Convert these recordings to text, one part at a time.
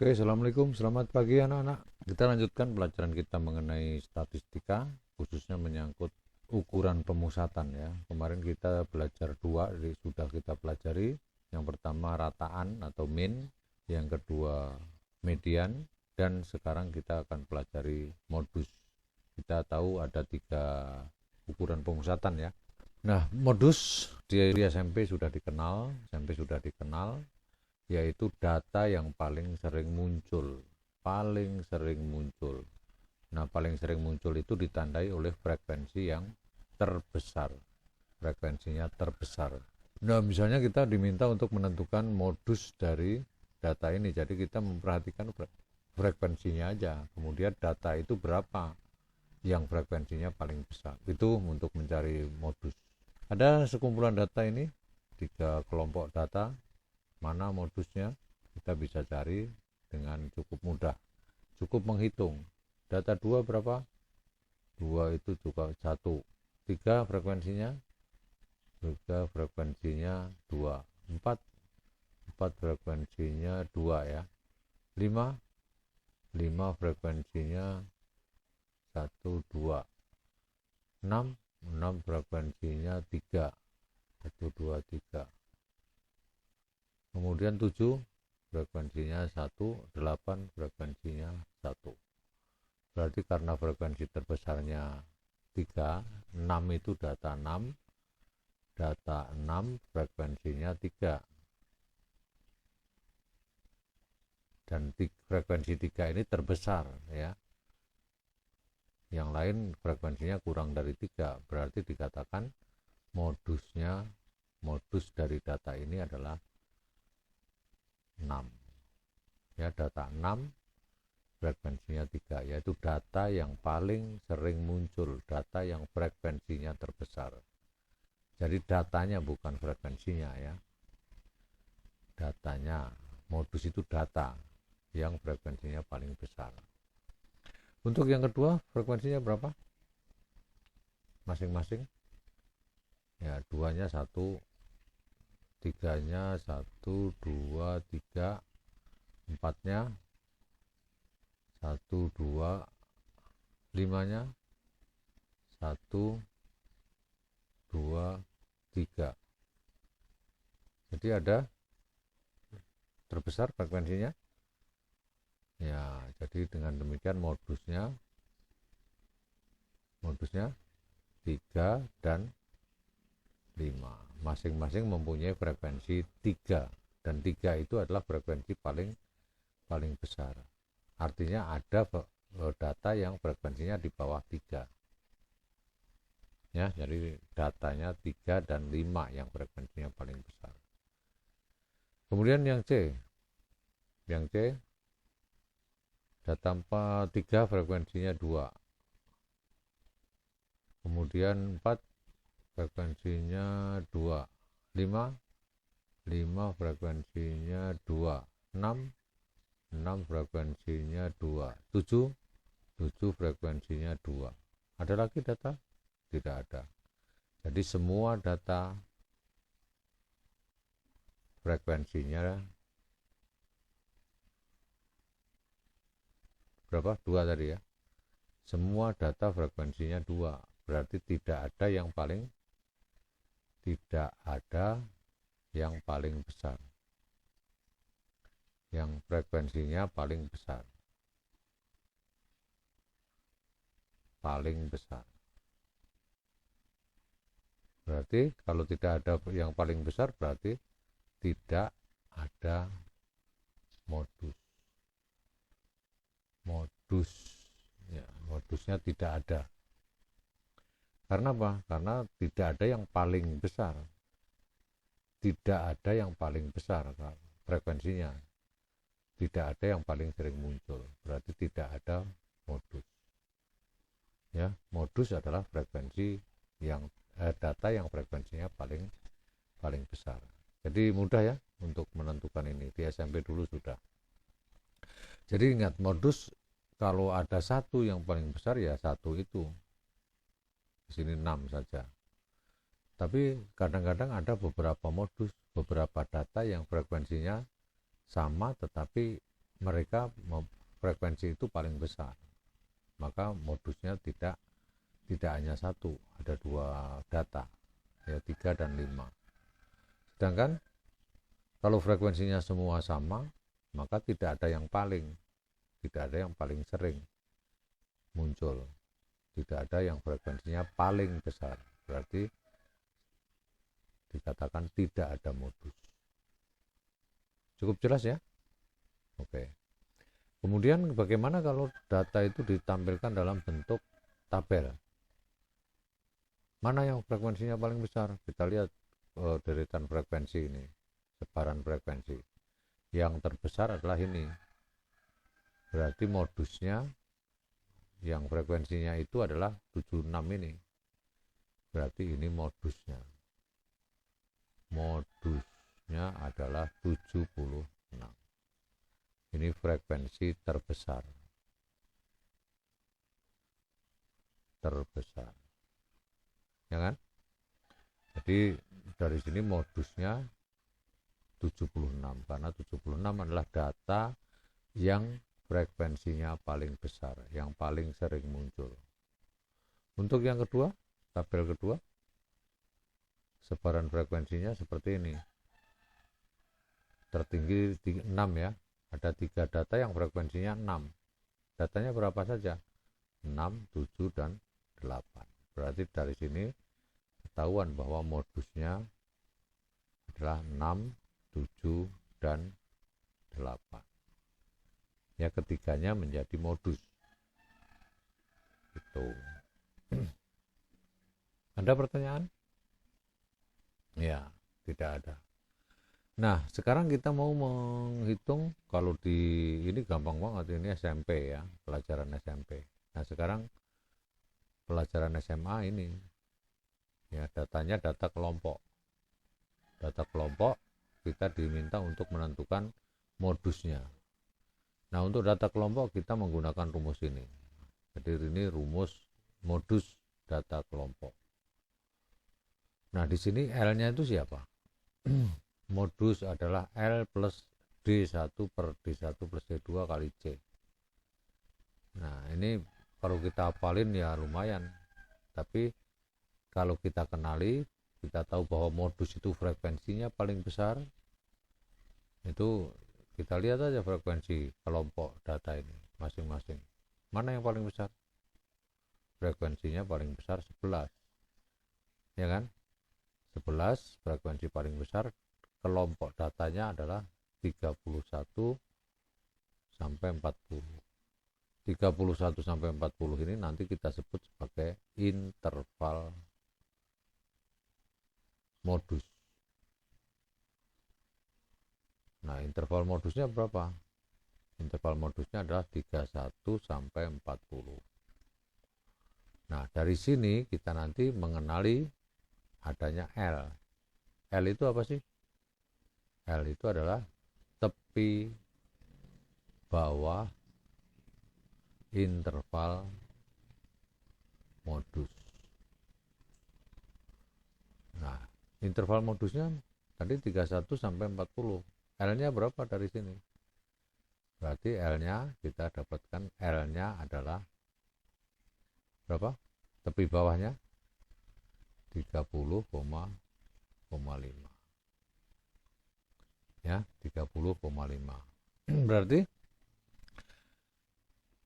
Oke, Assalamualaikum, selamat pagi anak-anak. Kita lanjutkan pelajaran kita mengenai statistika, khususnya menyangkut ukuran pemusatan ya. Kemarin kita belajar dua, jadi sudah kita pelajari. Yang pertama rataan atau mean, yang kedua median, dan sekarang kita akan pelajari modus. Kita tahu ada 3 ukuran pemusatan ya. Nah, modus di SMP sudah dikenal, yaitu data yang paling sering muncul. Nah, paling sering muncul itu ditandai oleh frekuensi yang terbesar. Frekuensinya terbesar. Nah, misalnya kita diminta untuk menentukan modus dari data ini. Jadi kita memperhatikan frekuensinya aja. Kemudian data itu berapa yang frekuensinya paling besar. Itu untuk mencari modus. Ada sekumpulan data ini, 3 kelompok data. Mana modusnya kita bisa cari dengan cukup mudah, cukup menghitung. Data 2 berapa? 2 itu juga 1. 3 frekuensinya 2. 4 frekuensinya 2 ya. 5 frekuensinya 1 2. 6 frekuensinya 3 1 2 3. Kemudian 7 frekuensinya 1, 8 frekuensinya 1. Berarti karena frekuensi terbesarnya 3, 6 itu data 6 frekuensinya 3. Dan frekuensi 3 ini terbesar ya. Yang lain frekuensinya kurang dari 3, berarti dikatakan modus dari data ini adalah 6 ya. Data 6 frekuensinya 3, yaitu data yang paling sering muncul, data yang frekuensinya terbesar. Jadi datanya bukan frekuensinya ya, datanya. Modus itu data yang frekuensinya paling besar. Untuk yang kedua frekuensinya berapa masing-masing ya? 2-nya 1, 3-nya 1 2 3, 4-nya 1 2, 5-nya 1 2 3. Jadi ada terbesar frekuensinya ya. Jadi dengan demikian modusnya 3 dan 5 masing-masing mempunyai frekuensi 3, dan 3 itu adalah frekuensi paling besar. Artinya ada data yang frekuensinya di bawah 3 ya. Jadi datanya 3 dan 5 yang frekuensinya paling besar. Kemudian yang C data 3 frekuensinya 2. Kemudian 4 frekuensinya 2. 5 frekuensinya 2. 6 frekuensinya 2. 7 frekuensinya 2. Ada lagi data? Tidak ada. Jadi semua data frekuensinya berapa? 2 tadi ya. Semua data frekuensinya 2. Berarti tidak ada yang paling besar, yang frekuensinya paling besar. Berarti kalau tidak ada yang paling besar, berarti tidak ada modus ya. Modusnya tidak ada. Karena apa? Karena tidak ada yang paling besar. Frekuensinya. Tidak ada yang paling sering muncul. Berarti tidak ada modus. Ya, modus adalah frekuensi yang data yang frekuensinya paling besar. Jadi mudah ya untuk menentukan ini. Di SMP dulu sudah. Jadi ingat, modus kalau ada 1 yang paling besar ya 1 itu. Di sini 6 saja. Tapi kadang-kadang ada beberapa modus, beberapa data yang frekuensinya sama tetapi mereka frekuensi itu paling besar, maka modusnya tidak hanya satu, ada dua data, ya 3 dan 5. Sedangkan kalau frekuensinya semua sama, maka tidak ada yang paling sering muncul, tidak ada yang frekuensinya paling besar, berarti dikatakan tidak ada modus. Cukup jelas ya? Oke. Kemudian bagaimana kalau data itu ditampilkan dalam bentuk tabel? Mana yang frekuensinya paling besar? Kita lihat deretan frekuensi ini, sebaran frekuensi. Yang terbesar adalah ini. Berarti modusnya yang frekuensinya itu adalah 76 ini. Berarti ini modusnya. Modusnya adalah 76. Ini frekuensi terbesar. Ya kan? Jadi dari sini modusnya 76, karena 76 adalah data yang frekuensinya paling besar, yang paling sering muncul. Untuk yang kedua, tabel kedua, sebaran frekuensinya seperti ini. Tertinggi 6 ya, ada 3 data yang frekuensinya 6. Datanya berapa saja? 6, 7, dan 8. Berarti dari sini ketahuan bahwa modusnya adalah 6, 7, dan 8. Ya, ketiganya menjadi modus. Itu. Ada pertanyaan? Ya, tidak ada. Nah, sekarang kita mau menghitung, kalau di ini gampang banget, ini SMP ya, pelajaran SMP. Nah, sekarang pelajaran SMA ini, ya datanya data kelompok. Data kelompok kita diminta untuk menentukan modusnya. Nah, untuk data kelompok kita menggunakan rumus ini. Jadi ini rumus modus data kelompok. Nah, di sini L-nya itu siapa? Modus adalah L plus D1 per D1 plus D2 kali C. Nah, ini kalau kita hafalin ya lumayan. Tapi kalau kita kenali, kita tahu bahwa modus itu frekuensinya paling besar. Itu kita lihat aja frekuensi kelompok data ini masing-masing. Mana yang paling besar? Frekuensinya paling besar 11. Ya kan? 11 frekuensi paling besar, kelompok datanya adalah 31 sampai 40. 31 sampai 40 ini nanti kita sebut sebagai interval modus. Nah, interval modusnya berapa? Interval modusnya adalah 31 sampai 40. Nah, dari sini kita nanti mengenali adanya L. L itu apa sih? L itu adalah tepi bawah interval modus. Nah, interval modusnya tadi 31 sampai 40. L-nya berapa dari sini? Berarti L-nya kita dapatkan, L-nya adalah berapa? Tepi bawahnya 30,5. Ya, 30,5. Berarti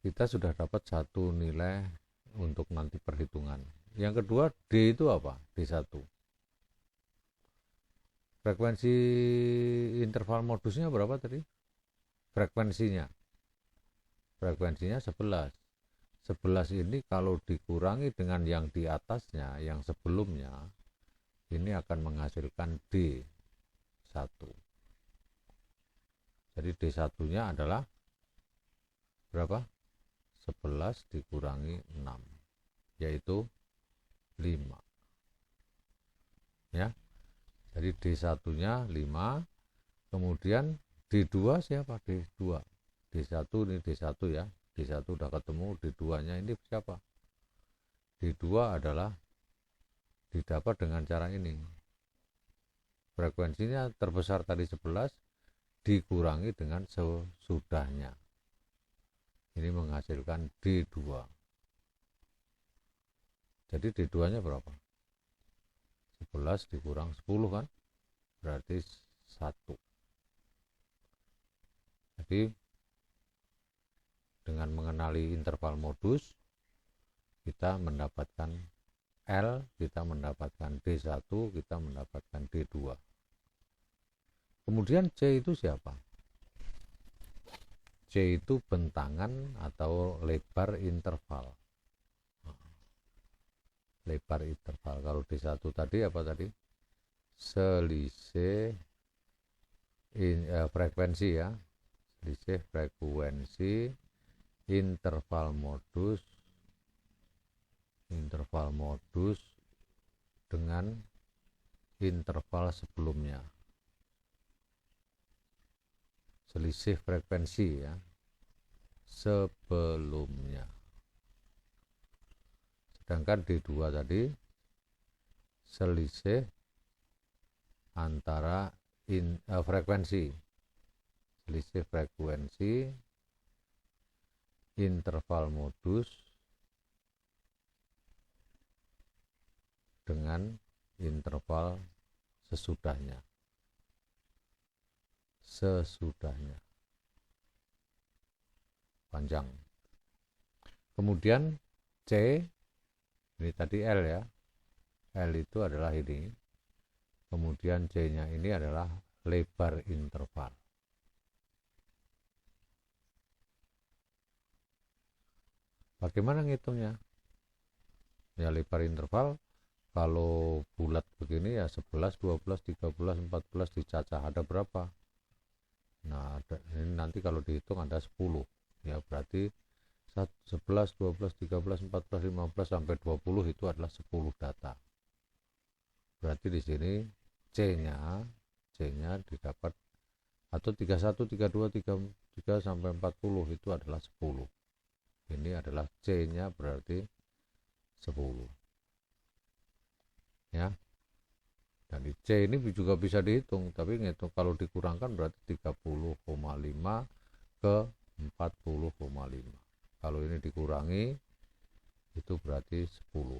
kita sudah dapat satu nilai untuk nanti perhitungan. Yang kedua, D itu apa? D1. Frekuensi interval modusnya berapa tadi? Frekuensinya 11. 11 ini kalau dikurangi dengan yang di atasnya, yang sebelumnya, ini akan menghasilkan D1. Jadi D1-nya adalah berapa? 11 dikurangi 6, yaitu 5. Ya. Jadi D1-nya 5, kemudian D2 siapa? D2. D1 ini D1 ya. D1 udah ketemu, D2-nya ini siapa? D2 adalah didapat dengan cara ini. Frekuensinya terbesar tadi 11, dikurangi dengan sesudahnya. Ini menghasilkan D2. Jadi D2-nya berapa? 11 dikurang 10 kan? Berarti 1. Jadi dengan mengenali interval modus, kita mendapatkan L, kita mendapatkan D1, kita mendapatkan D2. Kemudian C itu siapa? C itu bentangan atau lebar interval. Lebar interval. Kalau D1 tadi apa tadi? Selisih frekuensi ya. Selisih frekuensi interval modus dengan interval sebelumnya. Selisih frekuensi ya sebelumnya. Sedangkan D2 tadi selisih antara frekuensi, selisih frekuensi interval modus dengan interval sesudahnya. Panjang. Kemudian C, ini tadi L ya. L itu adalah ini. Kemudian C-nya ini adalah lebar interval. Bagaimana ngitungnya? Ya lebar interval kalau bulat begini ya 11, 12, 13, 14 dicacah ada berapa? Nah, ini nanti kalau dihitung ada 10. Ya berarti 11, 12, 13, 14, 15 sampai 20 itu adalah 10 data. Berarti di sini C-nya didapat atau 31, 32, 33 sampai 40 itu adalah 10. Ini adalah C-nya berarti 10. Ya. Dan di C ini juga bisa dihitung, tapi ngitung kalau dikurangkan berarti 30,5 ke 40,5. Kalau ini dikurangi itu berarti 10.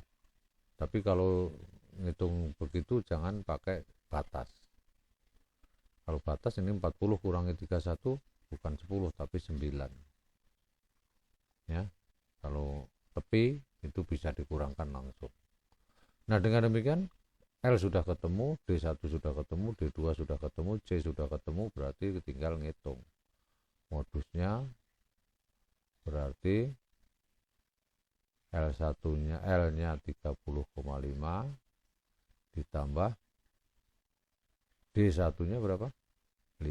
Tapi kalau ngitung begitu jangan pakai batas. Kalau batas ini 40 kurangi 31 bukan 10 tapi 9. Ya. Kalau tepi itu bisa dikurangkan langsung. Nah, dengan demikian L sudah ketemu, D1 sudah ketemu, D2 sudah ketemu, C sudah ketemu, berarti tinggal ngitung. Modusnya berarti L1-nya L-nya 30,5 ditambah D1-nya berapa? 5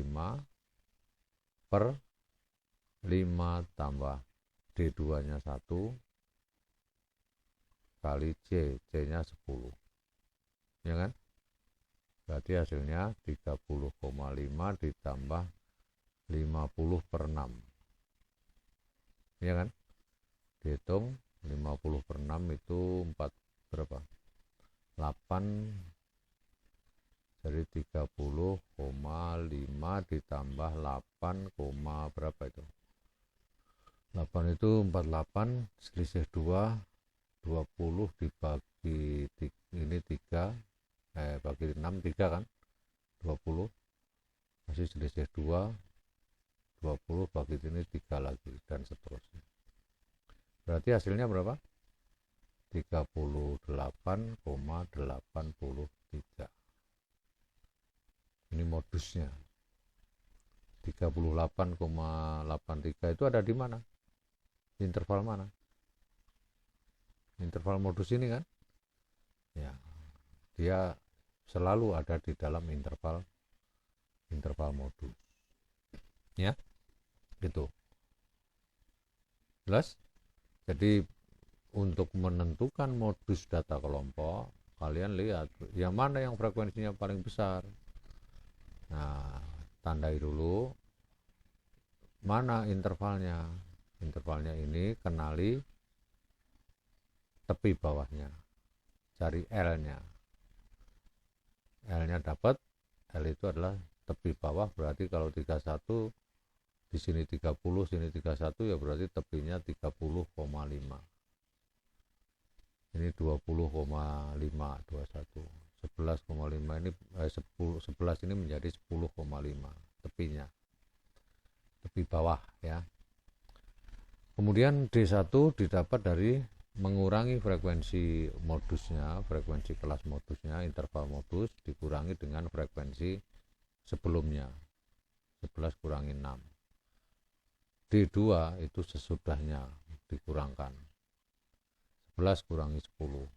per 5 tambah D2-nya 1 kali C, C-nya 10. Ya kan? Berarti hasilnya 30,5 ditambah 50 per 6. Ya kan? Dihitung 50 per 6 itu 4 berapa? 8. Jadi 30,5 ditambah 8, berapa itu? 8 itu 48, selisih 2, 20 dibagi ini 3, bagi 6, 3 kan? 20, masih selisih 2, 20 bagi ini 3 lagi, dan seterusnya. Berarti hasilnya berapa? 38,83. Ini modusnya. 38,83 itu ada di mana? Interval mana? Interval modus ini kan? Ya, dia selalu ada di dalam interval modus. Ya, gitu. Jelas? Jadi untuk menentukan modus data kelompok, kalian lihat yang mana yang frekuensinya paling besar. Nah, tandai dulu mana intervalnya. Intervalnya ini kenali tepi bawahnya, cari L-nya. L-nya dapat, L itu adalah tepi bawah, berarti kalau 31 di sini 30, sini 31, ya berarti tepinya 30,5. Ini 20,5, 21. 11,5 ini 11 ini menjadi 10,5 tepinya. Tepi bawah ya. Kemudian D1 didapat dari mengurangi frekuensi modusnya, frekuensi kelas modusnya, interval modus dikurangi dengan frekuensi sebelumnya. 11 kurangi 6. D2 itu sesudahnya dikurangkan. 11 kurangi 10.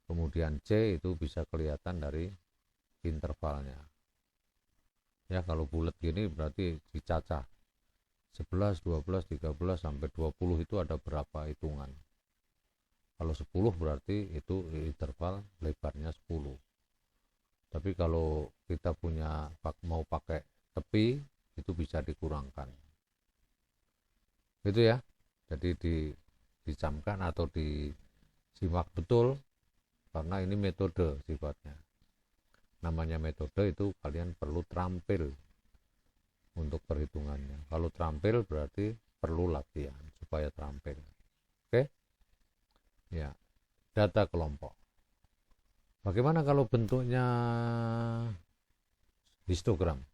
Kemudian C itu bisa kelihatan dari intervalnya. Ya, kalau bulat gini berarti dicacah. 11, 12, 13 sampai 20 itu ada berapa hitungan. Kalau 10 berarti itu interval lebarnya 10. Tapi kalau kita mau pakai tepi, itu bisa dikurangkan. Gitu ya. Jadi dicamkan atau disimak betul, karena ini metode sifatnya. Namanya metode itu kalian perlu terampil untuk perhitungannya. Kalau terampil berarti perlu latihan supaya terampil. Oke? Ya, data kelompok. Bagaimana kalau bentuknya histogram?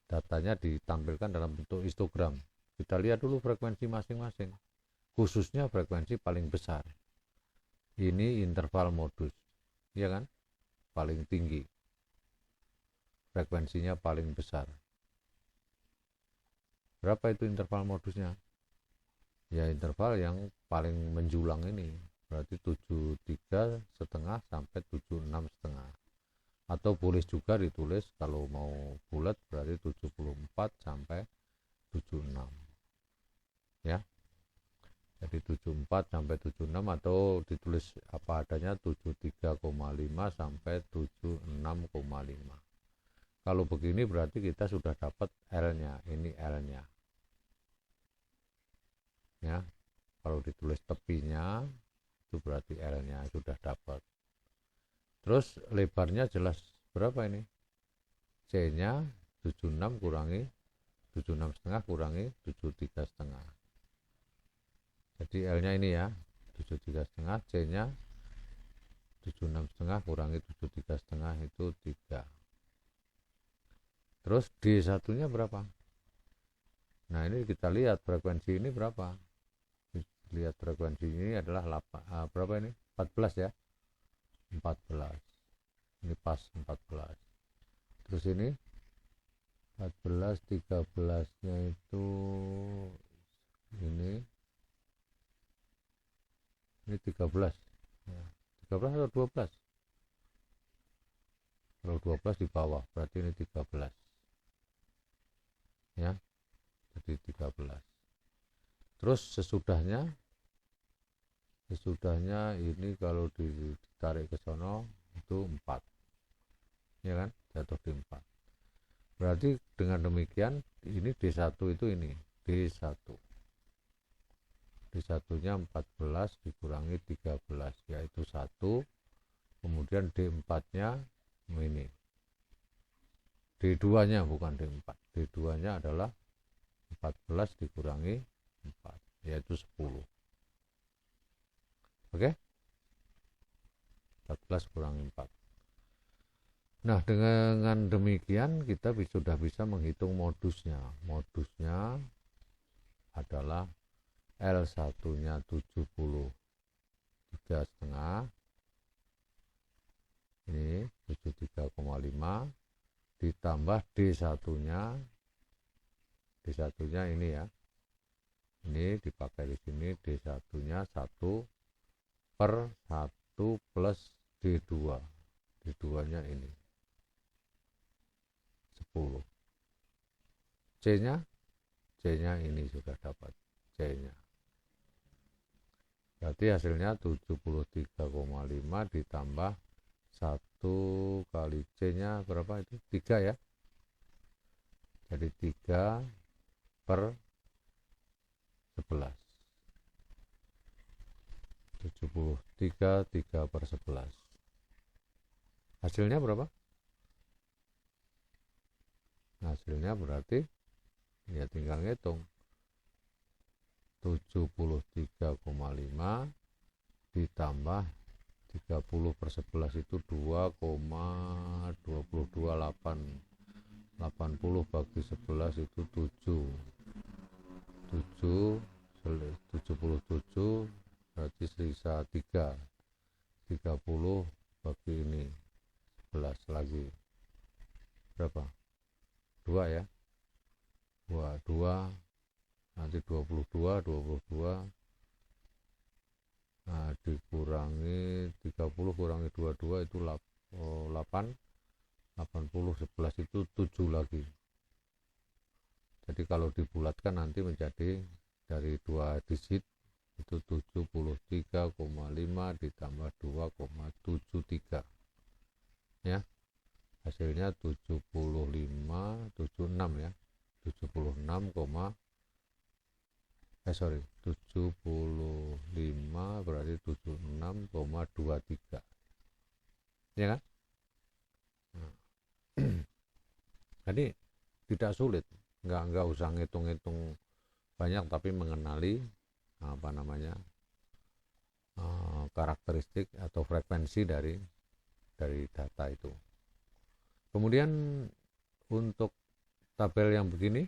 Datanya ditampilkan dalam bentuk histogram. Kita lihat dulu frekuensi masing-masing. Khususnya frekuensi paling besar. Ini interval modus. Iya kan? Paling tinggi. Frekuensinya paling besar. Berapa itu interval modusnya? Ya, interval yang paling menjulang ini. Berarti 73,5 sampai 76,5. Atau boleh juga ditulis kalau mau bulat berarti 74 sampai 76. Ya. Jadi 74 sampai 76, atau ditulis apa adanya 73,5 sampai 76,5. Kalau begini berarti kita sudah dapat L-nya, ini L-nya. Ya. Kalau ditulis tepinya itu berarti L-nya sudah dapat. Terus lebarnya jelas berapa ini? C-nya 76 kurangi 76,5 kurangi 73,5. Jadi L-nya ini ya, 73,5, C-nya 76,5 kurangi 73,5 itu 3. Terus D1-nya berapa? Nah, ini kita lihat frekuensi ini berapa. Lihat frekuensi ini adalah berapa ini? 14 ya. 14. Ini pas 14. Terus ini 14, 13-nya itu ini 13. Ya, 13 atau 12? Kalau 12 di bawah berarti ini 13. Ya. Jadi 13. Terus sesudahnya ini kalau ditarik ke sono itu 4. Ya kan? Jatuh di 4. Berarti dengan demikian ini D1 itu ini D1. D1-nya 14 dikurangi 13 yaitu 1. Kemudian D4-nya ini. D2-nya bukan D4. D2-nya adalah 14 dikurangi 4 yaitu 10. Oke? 14 kurangi 4. Nah, dengan demikian kita sudah bisa menghitung modusnya. Modusnya adalah L1-nya 73,5. Ini 73,5 ditambah D1-nya. D1-nya ini ya. Ini dipakai di sini D1-nya 1/1 plus D2. D2-nya ini 10. C-nya ini sudah dapat C-nya. Berarti hasilnya 73,5 ditambah 1 kali C-nya berapa itu? 3 ya. Jadi 3/11. 73, 3/11. Hasilnya berapa? Hasilnya berarti ya tinggal ngitung 73,5 ditambah 30 per 11 itu 2,228, 80 bagi 11 itu 77 berarti sisa 3, 30 bagi ini 11 lagi berapa? 2 ya, 2 nanti 22 nah dikurangi 30 kurangi 22 itu 8, 80 11 itu 7 lagi. Jadi kalau dibulatkan nanti menjadi dari 2 digit itu 73,5 ditambah 2,73 ya, hasilnya 76 ya, 75 berarti 76,23 ya kan. Nah, jadi tidak sulit, nggak usah ngitung-ngitung banyak, tapi mengenali apa namanya karakteristik atau frekuensi dari data itu. Kemudian untuk tabel yang begini,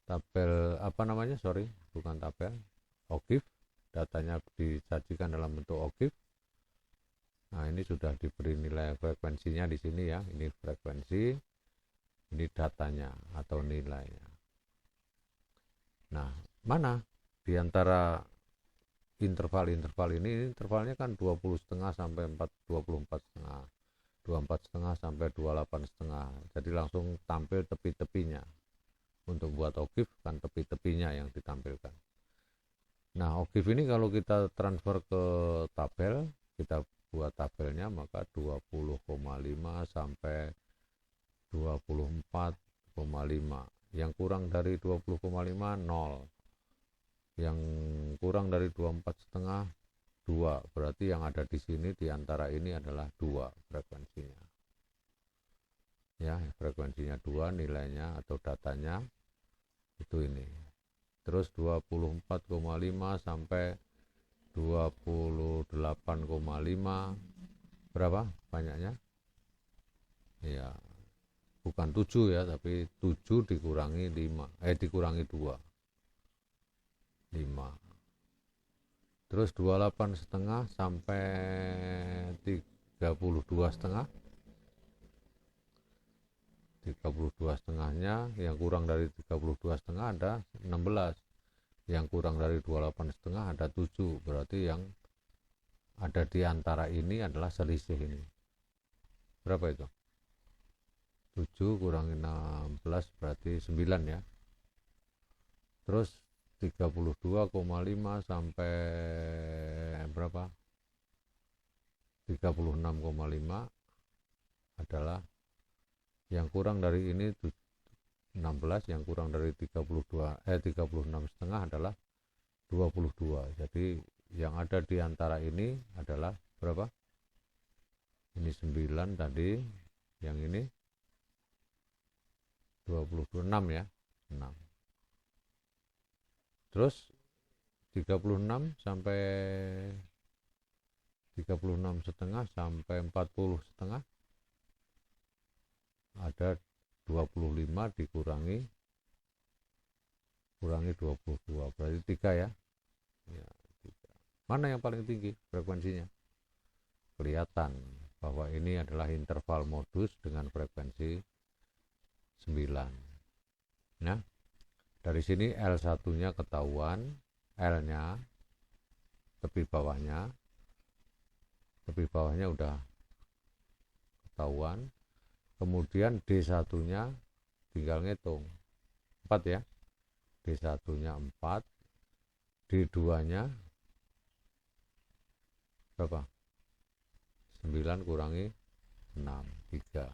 tabel apa namanya, bukan tabel, OGIF, datanya disajikan dalam bentuk OGIF. Nah ini sudah diberi nilai frekuensinya di sini ya, ini frekuensi, ini datanya atau nilainya. Nah mana di antara interval ini, intervalnya kan 20,5 sampai 24,5, 24,5 sampai 28,5, jadi langsung tampil tepi-tepinya. Untuk buat OGIF kan tepi-tepinya yang ditampilkan. Nah OGIF ini kalau kita transfer ke tabel, kita buat tabelnya, maka 20,5 sampai 24,5, yang kurang dari 20,5 0, yang kurang dari 24,5 2, berarti yang ada di sini di antara ini adalah 2 frekuensinya ya, frekuensinya 2, nilainya atau datanya itu ini. Terus 24,5 sampai 28,5 berapa banyaknya ya, bukan 7 ya, tapi 7 dikurangi 5 dikurangi 2, 5. Terus 28,5 sampai 32,5, 32,5-nya yang kurang dari 32,5 ada 16, yang kurang dari 28,5 ada 7, berarti yang ada di antara ini adalah selisih ini. Berapa itu? 7 kurangi 16 berarti 9 ya. Terus 32,5 sampai berapa? 36,5 adalah yang kurang dari ini 16, yang kurang dari 36,5 adalah 22. Jadi yang ada di antara ini adalah berapa? Ini 9 tadi, yang ini 26 ya, 6. Terus 36 sampai 36,5 sampai 40,5 ada 25 dikurangi 22 berarti 3 ya. Ya, 3. Mana yang paling tinggi frekuensinya? Kelihatan bahwa ini adalah interval modus dengan frekuensi 9. Nah, dari sini L1-nya ketahuan, L-nya tepi bawahnya udah ketahuan. Kemudian D1-nya tinggal ngitung 4 ya, D1-nya 4, D2-nya berapa? 9 kurangi 6, 3.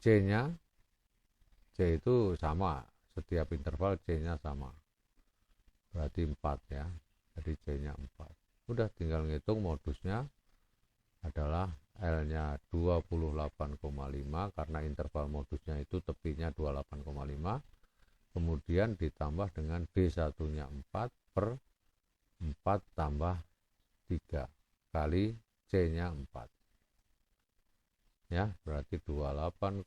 C-nya, C itu sama, setiap interval C-nya sama, berarti 4 ya, jadi C-nya 4. Udah tinggal ngitung, modusnya adalah L-nya 28,5 karena interval modusnya itu tepinya 28,5, kemudian ditambah dengan D1-nya 4 per 4 tambah 3 kali C-nya 4. Ya, berarti 28,5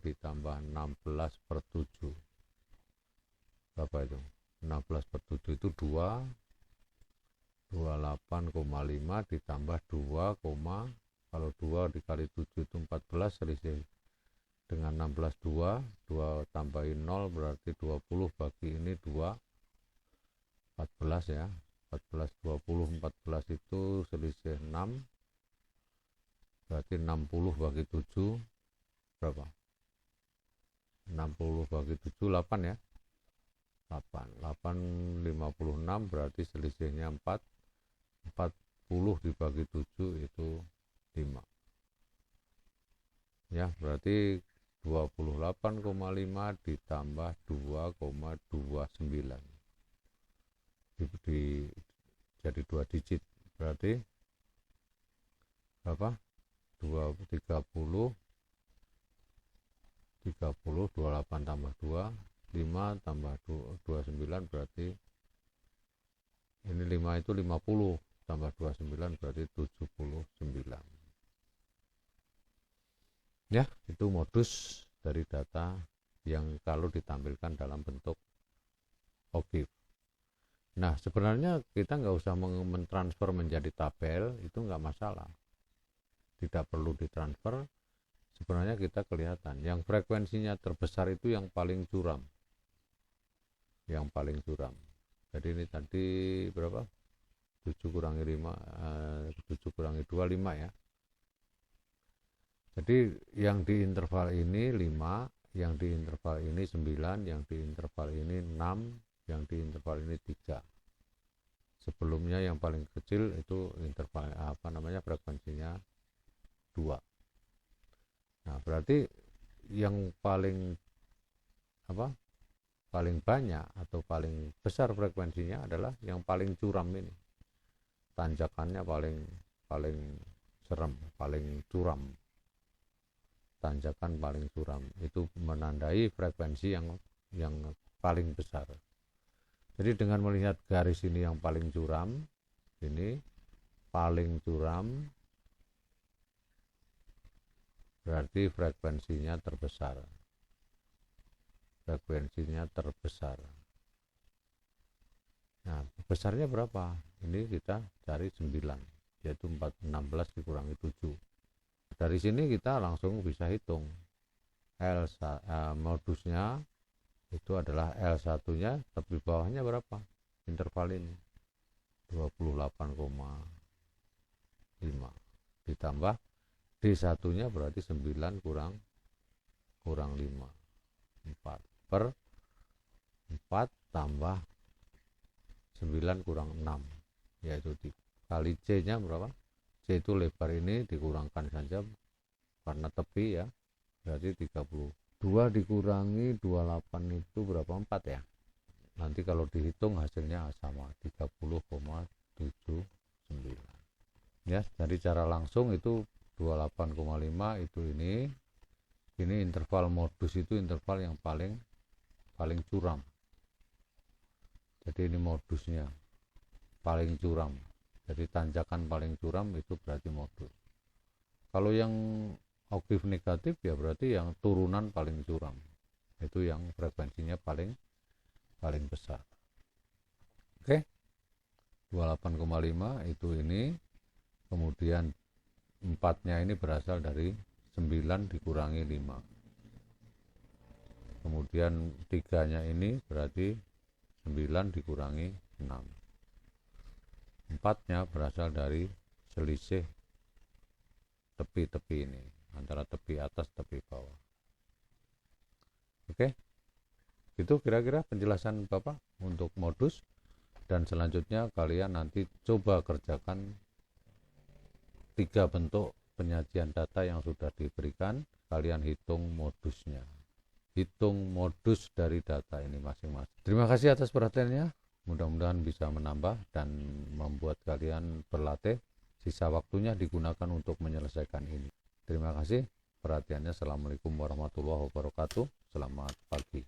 ditambah 16 per 7. Berapa itu? 16 per 7 itu 2. 28,5 ditambah 2, kalau 2 dikali 7 itu 14, selisih dengan 16 2 tambahin 0 berarti 20, bagi ini 2, 14 ya. 14, 20, 14 itu selisih 6, berarti 60 bagi 7 berapa? 60 bagi 7 8 ya. 8 56 berarti selisihnya 4. 40 dibagi 7 itu 5. Ya, berarti 28,5 ditambah 2,29. Jadi 2 digit. Berarti berapa? 30 28 tambah 2 5 tambah 29 berarti ini 5 itu 50 tambah 29 berarti 79. Ya, itu modus dari data yang kalau ditampilkan dalam bentuk OGIF. Nah, sebenarnya kita nggak usah mentransfer menjadi tabel, itu nggak masalah. Tidak perlu ditransfer. Sebenarnya kita kelihatan yang frekuensinya terbesar itu yang paling curam. Yang paling curam. Jadi ini tadi berapa? 7 kurangi 5, 7 kurangi 2, 5 ya. Jadi yang di interval ini 5, yang di interval ini 9, yang di interval ini 6, yang di interval ini 3. Sebelumnya yang paling kecil itu interval frekuensinya 2. Nah, berarti yang paling paling banyak atau paling besar frekuensinya adalah yang paling curam ini. Tanjakannya paling serem, paling curam. Tanjakan paling curam itu menandai frekuensi yang paling besar. Jadi dengan melihat garis ini yang paling curam, ini paling curam berarti frekuensinya terbesar. Frekuensinya terbesar. Nah, besarnya berapa? Ini kita cari 9, yaitu 16 dikurangi 7. Dari sini kita langsung bisa hitung. Modusnya itu adalah L1-nya, tapi bawahnya berapa? Interval ini 28,5 ditambah D1-nya berarti 9 kurang 5, 4 per 4 tambah 9 kurang 6, yaitu kali C-nya berapa? C itu lebar ini dikurangkan saja karena tepi ya, berarti 30. 2 dikurangi 28 itu berapa? 4 ya. Nanti kalau dihitung hasilnya sama 30,79. Ya, dari cara langsung itu 28,5 itu ini interval modus itu interval yang paling curam. Jadi ini modusnya paling curam. Jadi tanjakan paling curam itu berarti modus. Kalau yang OGIF negatif ya berarti yang turunan paling curam. Itu yang frekuensinya paling besar. Oke. 28,5 itu ini. Kemudian 4-nya ini berasal dari 9 dikurangi 5. Kemudian 3-nya ini berarti 9 dikurangi 6. 4-nya berasal dari selisih tepi-tepi ini, antara tepi atas tepi bawah. Oke, itu kira-kira penjelasan Bapak untuk modus, dan selanjutnya kalian nanti coba kerjakan 3 bentuk penyajian data yang sudah diberikan. Kalian hitung modusnya, hitung modus dari data ini masing-masing. Terima kasih atas perhatiannya, mudah-mudahan bisa menambah dan membuat kalian berlatih sisa waktunya digunakan untuk menyelesaikan ini. Terima kasih perhatiannya. Assalamualaikum warahmatullahi wabarakatuh. Selamat pagi.